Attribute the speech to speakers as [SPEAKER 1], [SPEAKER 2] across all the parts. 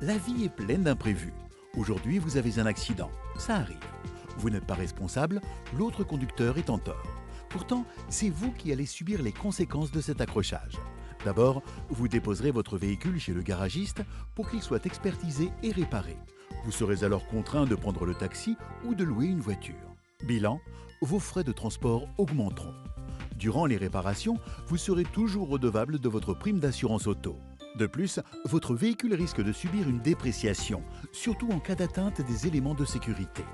[SPEAKER 1] La vie est pleine d'imprévus. Aujourd'hui, vous avez un accident. Ça arrive. Vous n'êtes pas responsable, l'autre conducteur est en tort. Pourtant, c'est vous qui allez subir les conséquences de cet accrochage. D'abord, vous déposerez votre véhicule chez le garagiste pour qu'il soit expertisé et réparé. Vous serez alors contraint de prendre le taxi ou de louer une voiture. Bilan, vos frais de transport augmenteront. Durant les réparations, vous serez toujours redevable de votre prime d'assurance auto. De plus, votre véhicule risque de subir une dépréciation, surtout en cas d'atteinte des éléments de sécurité.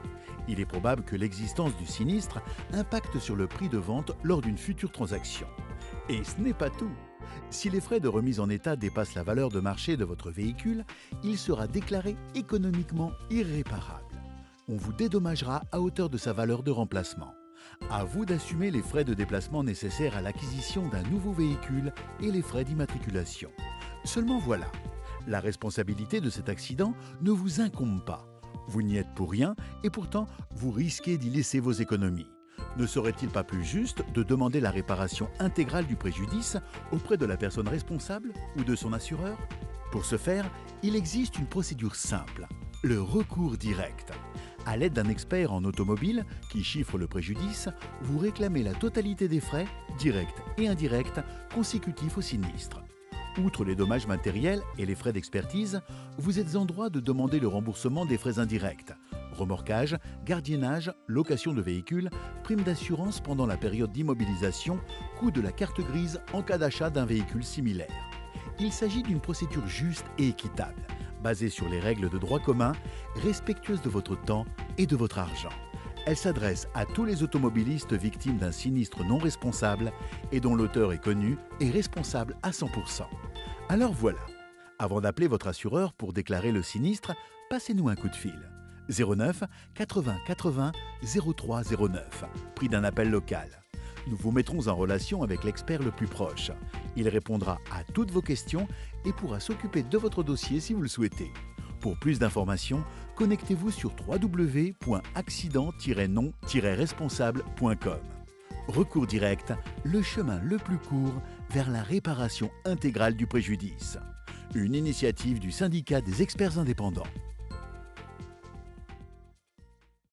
[SPEAKER 1] Il est probable que l'existence du sinistre impacte sur le prix de vente lors d'une future transaction. Et ce n'est pas tout. Si les frais de remise en état dépassent la valeur de marché de votre véhicule, il sera déclaré économiquement irréparable. On vous dédommagera à hauteur de sa valeur de remplacement. À vous d'assumer les frais de déplacement nécessaires à l'acquisition d'un nouveau véhicule et les frais d'immatriculation. Seulement voilà, la responsabilité de cet accident ne vous incombe pas. Vous n'y êtes pour rien et pourtant vous risquez d'y laisser vos économies. Ne serait-il pas plus juste de demander la réparation intégrale du préjudice auprès de la personne responsable ou de son assureur? Pour ce faire, il existe une procédure simple, le recours direct. À l'aide d'un expert en automobile qui chiffre le préjudice, vous réclamez la totalité des frais, directs et indirects, consécutifs au sinistre. Outre les dommages matériels et les frais d'expertise, vous êtes en droit de demander le remboursement des frais indirects, remorquage, gardiennage, location de véhicules, prime d'assurance pendant la période d'immobilisation, coût de la carte grise en cas d'achat d'un véhicule similaire. Il s'agit d'une procédure juste et équitable, basée sur les règles de droit commun, respectueuse de votre temps et de votre argent. Elle s'adresse à tous les automobilistes victimes d'un sinistre non responsable et dont l'auteur est connu et responsable à 100%. Alors voilà, avant d'appeler votre assureur pour déclarer le sinistre, passez-nous un coup de fil. 09 80 80 03 09, prix d'un appel local. Nous vous mettrons en relation avec l'expert le plus proche. Il répondra à toutes vos questions et pourra s'occuper de votre dossier si vous le souhaitez. Pour plus d'informations, connectez-vous sur www.accident-non-responsable.com. Recours direct, le chemin le plus court vers la réparation intégrale du préjudice. Une initiative du syndicat des experts indépendants.